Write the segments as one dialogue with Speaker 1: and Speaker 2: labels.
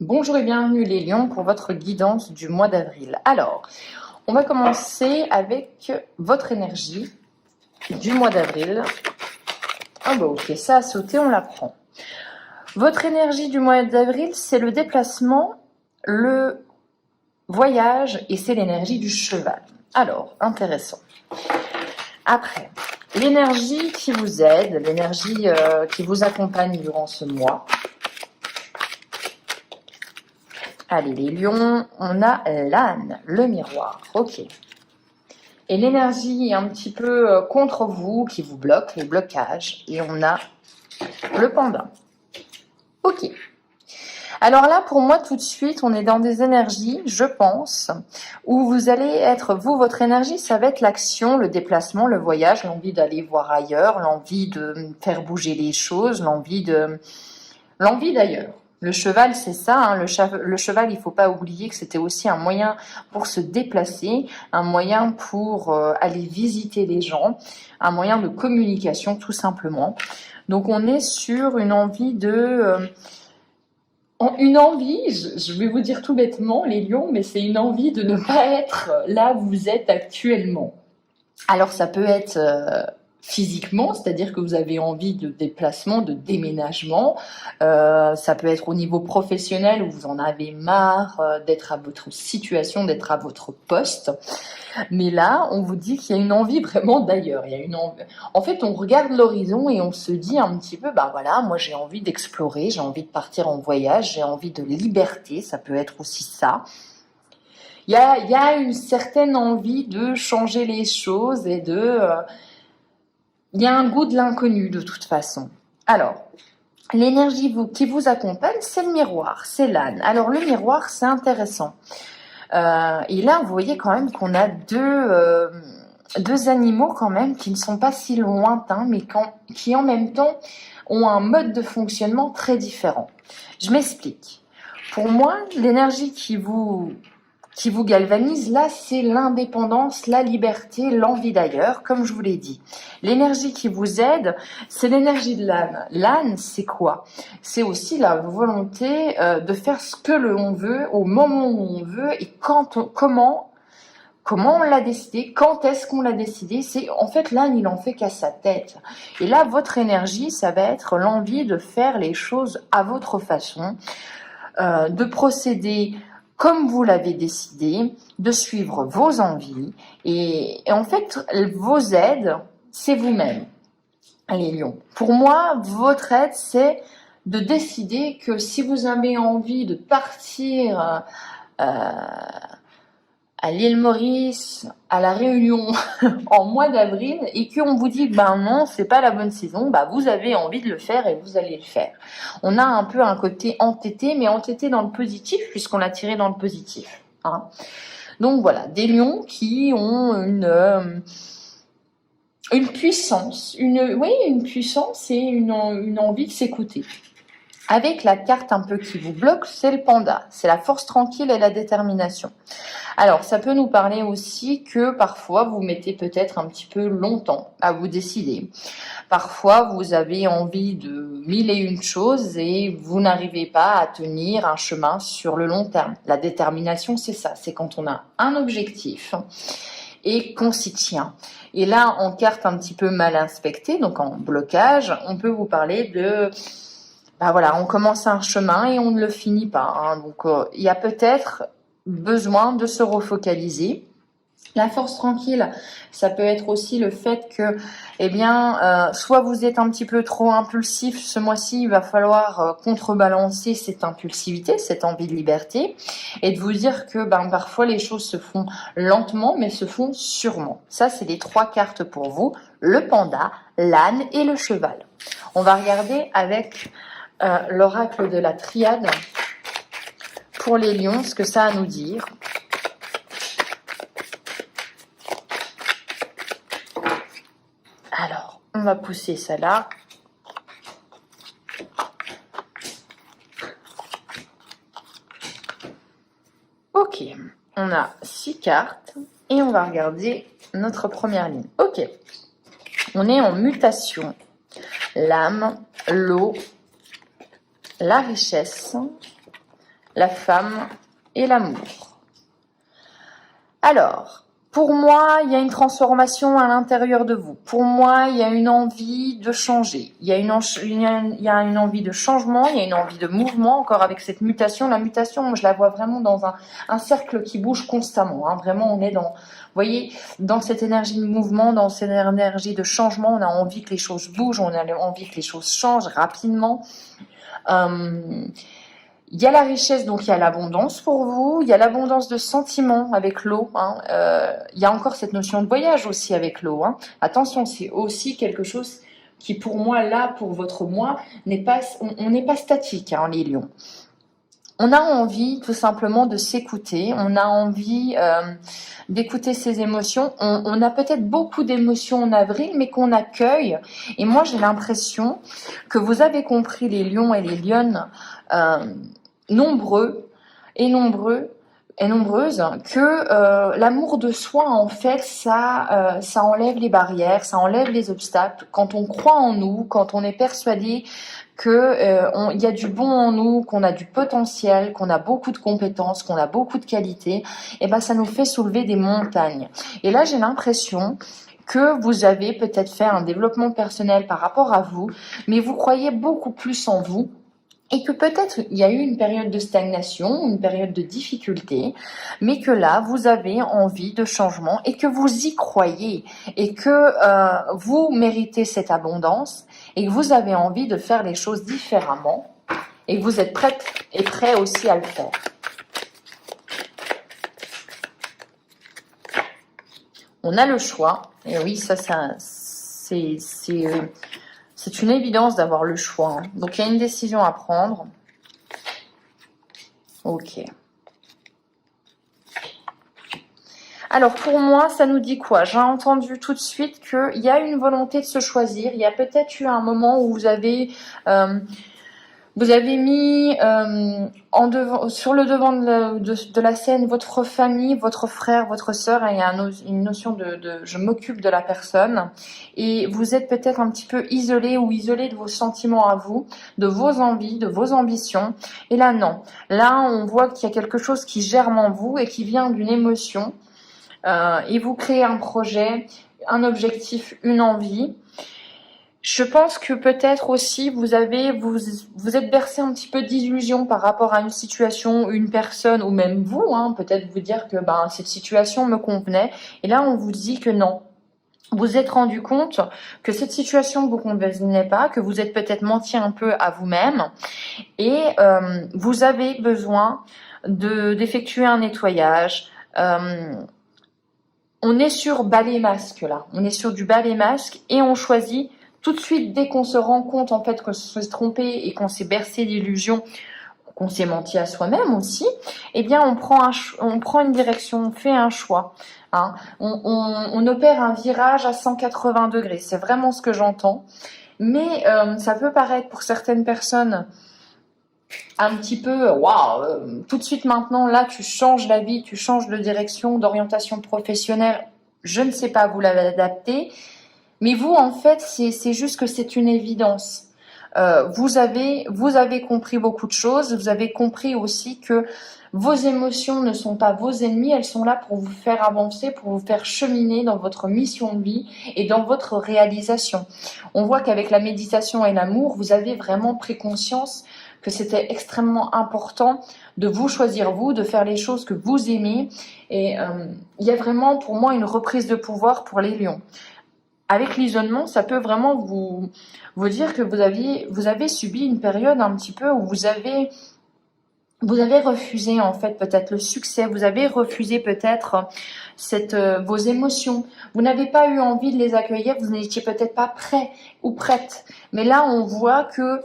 Speaker 1: Bonjour et bienvenue les lions pour votre guidance du mois d'avril. Alors, on va commencer avec votre énergie du mois d'avril. Ah bah ok, ça a sauté, on la prend. Votre énergie du mois d'avril, c'est le déplacement, le voyage et c'est l'énergie du cheval. Alors, intéressant. Après, l'énergie qui vous aide, l'énergie qui vous accompagne durant ce mois. Allez, les lions, on a l'âne, le miroir, ok. Et l'énergie est un petit peu contre vous, qui vous bloque, les blocages. Et on a le panda. Ok. Alors là, pour moi, tout de suite, on est dans des énergies, je pense, où vous allez être, vous, votre énergie, ça va être l'action, le déplacement, le voyage, l'envie d'aller voir ailleurs, l'envie de faire bouger les choses, l'envie d'ailleurs. Le cheval, c'est ça, hein, le cheval, il ne faut pas oublier que c'était aussi un moyen pour se déplacer, un moyen pour aller visiter les gens, un moyen de communication tout simplement. Donc on est sur une envie je vais vous dire tout bêtement, les lions, mais c'est une envie de ne pas être là où vous êtes actuellement. Alors ça peut être physiquement, c'est-à-dire que vous avez envie de déplacement, de déménagement. Ça peut être au niveau professionnel où vous en avez marre d'être à votre situation, d'être à votre poste. Mais là, on vous dit qu'il y a une envie vraiment d'ailleurs. Il y a une envie. En fait, on regarde l'horizon et on se dit un petit peu, bah voilà, moi j'ai envie d'explorer, j'ai envie de partir en voyage, j'ai envie de liberté. Ça peut être aussi ça. Il y a une certaine envie de changer les choses et il y a un goût de l'inconnu de toute façon. Alors, l'énergie qui vous accompagne, c'est le miroir, c'est l'âne. Alors le miroir, c'est intéressant. Et là, vous voyez quand même qu'on a deux animaux quand même qui ne sont pas si lointains, mais qui en même temps ont un mode de fonctionnement très différent. Je m'explique. Pour moi, l'énergie qui vous galvanise, là, c'est l'indépendance, la liberté, l'envie d'ailleurs, comme je vous l'ai dit. L'énergie qui vous aide, c'est l'énergie de l'âne. L'âne, c'est quoi? C'est aussi la volonté de faire ce que l'on veut, au moment où on veut, et comment on l'a décidé, quand est-ce qu'on l'a décidé. C'est en fait, l'âne, il en fait qu'à sa tête. Et là, votre énergie, ça va être l'envie de faire les choses à votre façon, de procéder comme vous l'avez décidé, de suivre vos envies. Et en fait, vos aides, c'est vous-même, les lions. Pour moi, votre aide, c'est de décider que si vous avez envie de partir à l'île Maurice, à la Réunion, en mois d'avril, et qu'on vous dit, ben non, c'est pas la bonne saison, ben vous avez envie de le faire et vous allez le faire. On a un peu un côté entêté, mais entêté dans le positif, puisqu'on l'a tiré dans le positif. Hein. Donc voilà, des lions qui ont une puissance, une puissance et une envie de s'écouter. Avec la carte un peu qui vous bloque, c'est le panda. C'est la force tranquille et la détermination. Alors, ça peut nous parler aussi que parfois, vous mettez peut-être un petit peu longtemps à vous décider. Parfois, vous avez envie de mille et une choses et vous n'arrivez pas à tenir un chemin sur le long terme. La détermination, c'est ça. C'est quand on a un objectif et qu'on s'y tient. Et là, en carte un petit peu mal inspectée, donc en blocage, on peut vous parler de... Ben voilà, on commence un chemin et on ne le finit pas. Hein. Donc, il y a peut-être besoin de se refocaliser. La force tranquille, ça peut être aussi le fait que, soit vous êtes un petit peu trop impulsif ce mois-ci, il va falloir contrebalancer cette impulsivité, cette envie de liberté, et de vous dire que parfois les choses se font lentement, mais se font sûrement. Ça, c'est les 3 cartes pour vous, le panda, l'âne et le cheval. On va regarder avec l'oracle de la triade pour les lions, ce que ça a à nous dire. Alors, on va pousser ça là. Ok, on a 6 cartes et on va regarder notre première ligne. Ok, on est en mutation. L'âme, l'eau, la richesse, la femme et l'amour. Alors, pour moi, il y a une transformation à l'intérieur de vous. Pour moi, il y a une envie de changer. Il y a une envie de changement, il y a une envie de mouvement, encore avec cette mutation. La mutation, moi, je la vois vraiment dans un cercle qui bouge constamment. Hein. Vraiment, on est dans, vous voyez, dans cette énergie de mouvement, dans cette énergie de changement. On a envie que les choses bougent, on a envie que les choses changent rapidement. Il y a la richesse, donc il y a l'abondance pour vous, il y a l'abondance de sentiments avec l'eau, hein. Il y a encore cette notion de voyage aussi avec l'eau, hein. Attention, c'est aussi quelque chose qui pour moi, là, pour votre moi, n'est pas, on n'est pas statique, hein, les lions. On a envie tout simplement de s'écouter, on a envie d'écouter ses émotions, on a peut-être beaucoup d'émotions en avril, mais qu'on accueille, et moi j'ai l'impression que vous avez compris, les lions et les lionnes, nombreux et nombreuses, que l'amour de soi, en fait, ça enlève les barrières, ça enlève les obstacles. Quand on croit en nous, quand on est persuadé que il y a du bon en nous, qu'on a du potentiel, qu'on a beaucoup de compétences, qu'on a beaucoup de qualités, et ben ça nous fait soulever des montagnes. Et là, j'ai l'impression que vous avez peut-être fait un développement personnel par rapport à vous, mais vous croyez beaucoup plus en vous. Et que peut-être il y a eu une période de stagnation, une période de difficulté, mais que là, vous avez envie de changement et que vous y croyez et que vous méritez cette abondance et que vous avez envie de faire les choses différemment et que vous êtes prête et prêt aussi à le faire. On a le choix, et oui, ça c'est une évidence d'avoir le choix. Hein. Donc, il y a une décision à prendre. Ok. Alors, pour moi, ça nous dit quoi? J'ai entendu tout de suite qu'il y a une volonté de se choisir. Il y a peut-être eu un moment où vous avez mis sur le devant de la scène votre famille, votre frère, votre sœur, et il y a une notion de je m'occupe de la personne, et vous êtes peut-être un petit peu isolé ou isolé de vos sentiments à vous, de vos envies, de vos ambitions, et là non. Là, on voit qu'il y a quelque chose qui germe en vous et qui vient d'une émotion, et vous créez un projet, un objectif, une envie. Je pense que peut-être aussi vous êtes bercé un petit peu d'illusion par rapport à une situation, une personne ou même vous, hein, peut-être vous dire que cette situation me convenait, et là on vous dit que non. Vous êtes rendu compte que cette situation ne vous convenait pas, que vous êtes peut-être menti un peu à vous-même, et vous avez besoin d'effectuer un nettoyage. On est sur balai masque là, on est sur du balai masque et on choisit tout de suite, dès qu'on se rend compte en fait qu'on s'est trompé et qu'on s'est bercé d'illusions, qu'on s'est menti à soi-même aussi, eh bien on prend une direction, on fait un choix. Hein. On opère un virage à 180 degrés, c'est vraiment ce que j'entends. Mais ça peut paraître pour certaines personnes un petit peu, waouh, tout de suite maintenant, là tu changes la vie, tu changes de direction, d'orientation professionnelle, je ne sais pas, vous l'avez adapté. Mais vous, en fait, c'est juste que c'est une évidence. Vous avez compris beaucoup de choses. Vous avez compris aussi que vos émotions ne sont pas vos ennemis. Elles sont là pour vous faire avancer, pour vous faire cheminer dans votre mission de vie et dans votre réalisation. On voit qu'avec la méditation et l'amour, vous avez vraiment pris conscience que c'était extrêmement important de vous choisir vous, de faire les choses que vous aimez. Et il y a vraiment pour moi une reprise de pouvoir pour les lions. Avec l'isolement, ça peut vraiment vous dire que vous avez subi une période un petit peu où vous avez refusé en fait peut-être le succès, vous avez refusé peut-être vos émotions, vous n'avez pas eu envie de les accueillir, vous n'étiez peut-être pas prêt ou prête. Mais là, on voit que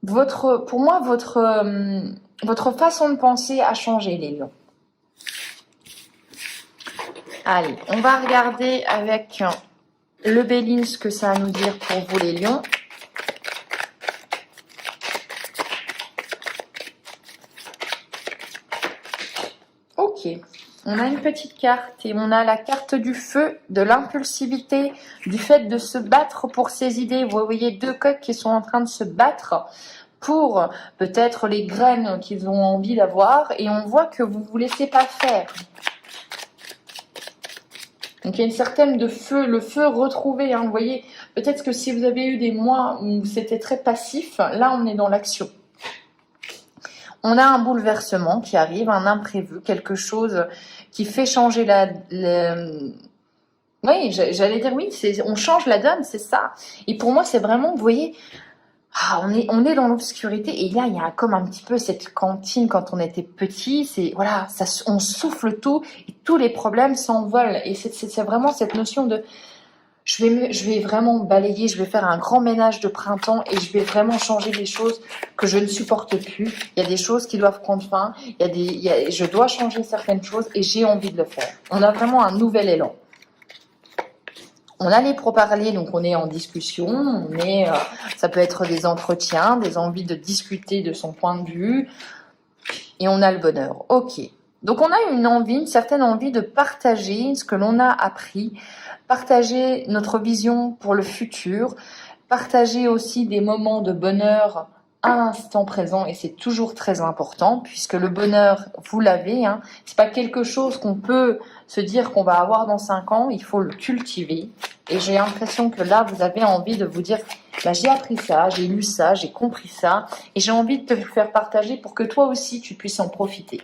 Speaker 1: pour moi, votre façon de penser a changé, les lions. Allez, on va regarder avec le Béline ce que ça a à nous dire pour vous les lions. Ok, on a une petite carte et on a la carte du feu, de l'impulsivité, du fait de se battre pour ses idées. Vous voyez deux coqs qui sont en train de se battre pour peut-être les graines qu'ils ont envie d'avoir, et on voit que vous ne vous laissez pas faire. Donc il y a une certaine de feu, le feu retrouvé, hein, vous voyez, peut-être que si vous avez eu des mois où c'était très passif, là on est dans l'action. On a un bouleversement qui arrive, un imprévu, quelque chose qui fait changer oui, j'allais dire oui, on change la donne, c'est ça. Et pour moi, c'est vraiment, vous voyez, on est dans l'obscurité, et là, il y a comme un petit peu cette cantine quand on était petit, c'est, voilà, on souffle tout, et tous les problèmes s'envolent. Et c'est vraiment cette notion de, je vais vraiment balayer, je vais faire un grand ménage de printemps, et je vais vraiment changer les choses que je ne supporte plus. Il y a des choses qui doivent prendre fin, je dois changer certaines choses, et j'ai envie de le faire. On a vraiment un nouvel élan. On a les pourparlers, donc on est en discussion, ça peut être des entretiens, des envies de discuter de son point de vue, et on a le bonheur. Ok. Donc on a une certaine envie de partager ce que l'on a appris, partager notre vision pour le futur, partager aussi des moments de bonheur à l'instant présent, et c'est toujours très important, puisque le bonheur, vous l'avez, hein, c'est pas quelque chose qu'on peut se dire qu'on va avoir dans 5 ans, il faut le cultiver. Et j'ai l'impression que là, vous avez envie de vous dire, j'ai appris ça, j'ai lu ça, j'ai compris ça, et j'ai envie de te le faire partager pour que toi aussi, tu puisses en profiter.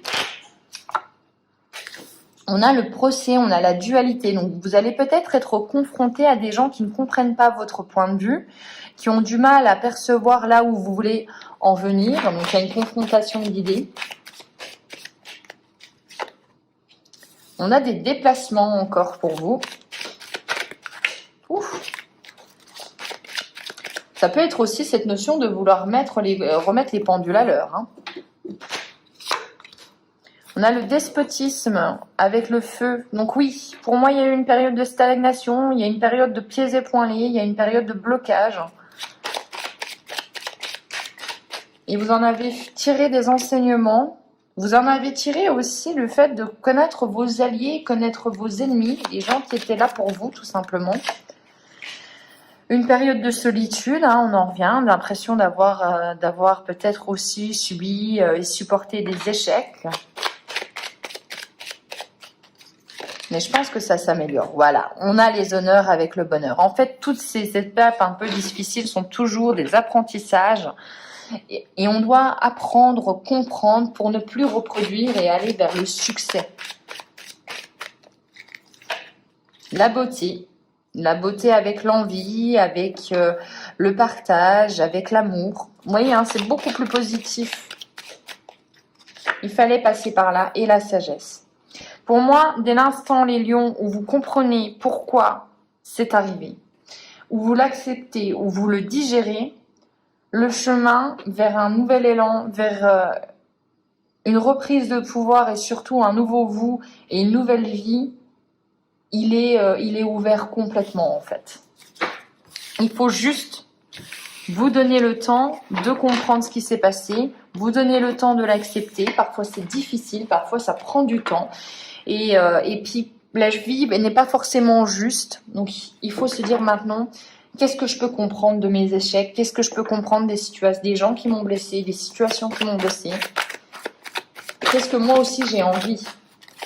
Speaker 1: On a le procès, on a la dualité. Donc, vous allez peut-être être confronté à des gens qui ne comprennent pas votre point de vue, qui ont du mal à percevoir là où vous voulez en venir. Donc, il y a une confrontation d'idées. On a des déplacements encore pour vous. Ouf. Ça peut être aussi cette notion de vouloir remettre les pendules à l'heure, hein. On a le despotisme avec le feu. Donc oui, pour moi, il y a eu une période de stagnation, il y a une période de pieds et poings liés, il y a une période de blocage. Et vous en avez tiré des enseignements. Vous en avez tiré aussi le fait de connaître vos alliés, connaître vos ennemis, les gens qui étaient là pour vous, tout simplement. Une période de solitude, hein, on en revient, l'impression d'avoir peut-être aussi subi et supporté des échecs. Mais je pense que ça s'améliore. Voilà, on a les honneurs avec le bonheur. En fait, toutes ces étapes un peu difficiles sont toujours des apprentissages. Et on doit apprendre, comprendre pour ne plus reproduire et aller vers le succès. La beauté avec l'envie, avec le partage, avec l'amour. Vous voyez, hein, c'est beaucoup plus positif. Il fallait passer par là, et la sagesse. Pour moi, dès l'instant, les lions, où vous comprenez pourquoi c'est arrivé, où vous l'acceptez, où vous le digérez, le chemin vers un nouvel élan, vers une reprise de pouvoir, et surtout un nouveau vous et une nouvelle vie, il est ouvert complètement, en fait. Il faut juste vous donner le temps de comprendre ce qui s'est passé, vous donner le temps de l'accepter. Parfois c'est difficile, parfois ça prend du temps. Et puis la vie n'est pas forcément juste. Donc il faut se dire maintenant, qu'est-ce que je peux comprendre de mes échecs? Qu'est-ce que je peux comprendre des gens qui m'ont blessé, des situations qui m'ont blessé? Qu'est-ce que moi aussi j'ai envie?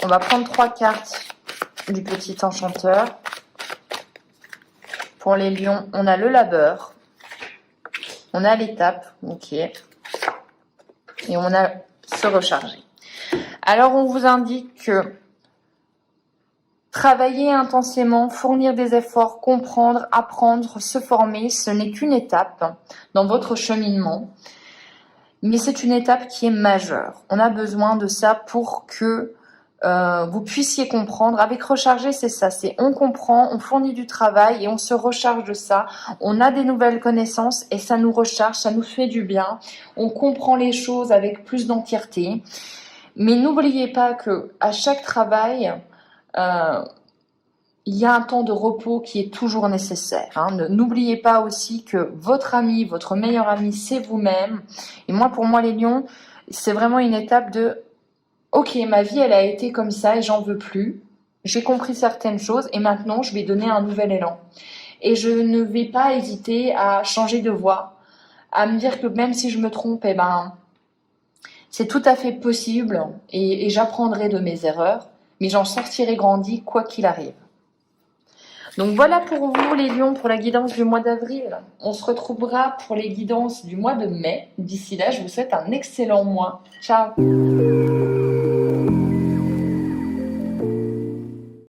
Speaker 1: On va prendre 3 cartes du petit enchanteur. Pour les lions, on a le labeur. On a l'étape, ok. Et on a se recharger. Alors, on vous indique que travailler intensément, fournir des efforts, comprendre, apprendre, se former, ce n'est qu'une étape dans votre cheminement. Mais c'est une étape qui est majeure. On a besoin de ça pour que vous puissiez comprendre. Avec recharger, c'est ça, c'est on comprend, on fournit du travail et on se recharge de ça. On a des nouvelles connaissances et ça nous recharge, ça nous fait du bien. On comprend les choses avec plus d'entièreté. Mais n'oubliez pas que à chaque travail, il y a un temps de repos qui est toujours nécessaire, hein. N'oubliez pas aussi que votre ami, votre meilleur ami, c'est vous-même. Et moi, pour moi, les lions, c'est vraiment une étape de ok, ma vie, elle a été comme ça et j'en veux plus. J'ai compris certaines choses et maintenant, je vais donner un nouvel élan. Et je ne vais pas hésiter à changer de voie, à me dire que même si je me trompe, eh ben, c'est tout à fait possible et j'apprendrai de mes erreurs, mais j'en sortirai grandi quoi qu'il arrive. Donc voilà pour vous les lions pour la guidance du mois d'avril. On se retrouvera pour les guidances du mois de mai. D'ici là, je vous souhaite un excellent mois. Ciao!